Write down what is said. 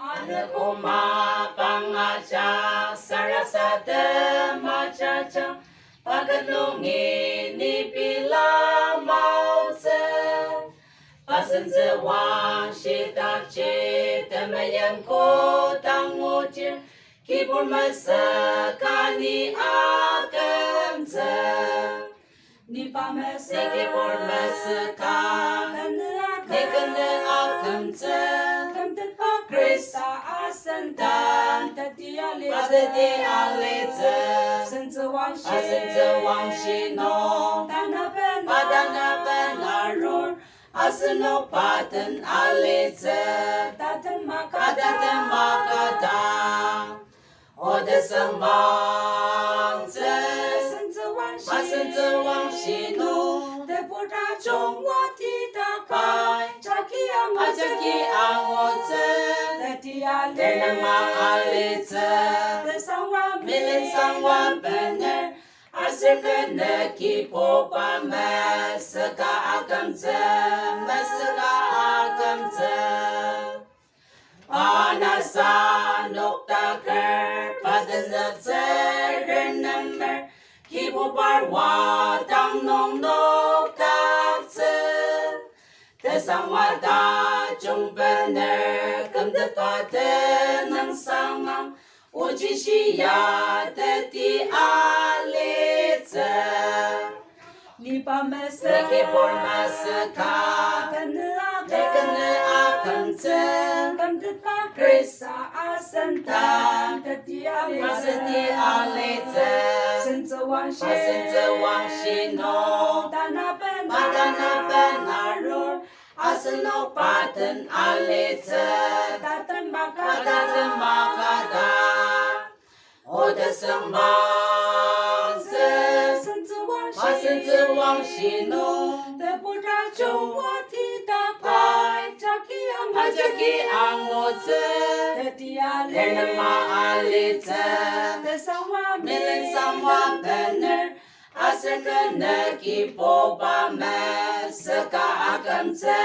Kuma pangaca sarasada macaca pagalungi ni bila mauze pasenze wang shita che temayam ko tanguche kibun masa kani akamze ni pamese kibun masa kan nekene akamze Krista asentan tadi aleze senze wang shi no padana benarur aseno paten aleze daten makata ode sembang senze wang shi no de putra chong wa ti ta kai chaki ang wo Tenama aleze Milin sangwa bener Asikene ki popa mesaka akamze Anasa nokta ker Padanza remember Ki popar wa tang nong nokta Tesangwa da chung bener Kem de pate nang sangam Uji shiya de ti alize Nipa mese Niki por mese ka Tekene akamze Kem de pa Krisa asentan Teti alize Senze wang shi no Madana benarur Aseno paten aleze Daten makata Ode sembang Senze wang shi no De putra chung wa ti ta pai Ajaki ang oze Tenema aleze Milin sangwa bener Asekene ki popa mesaka akamze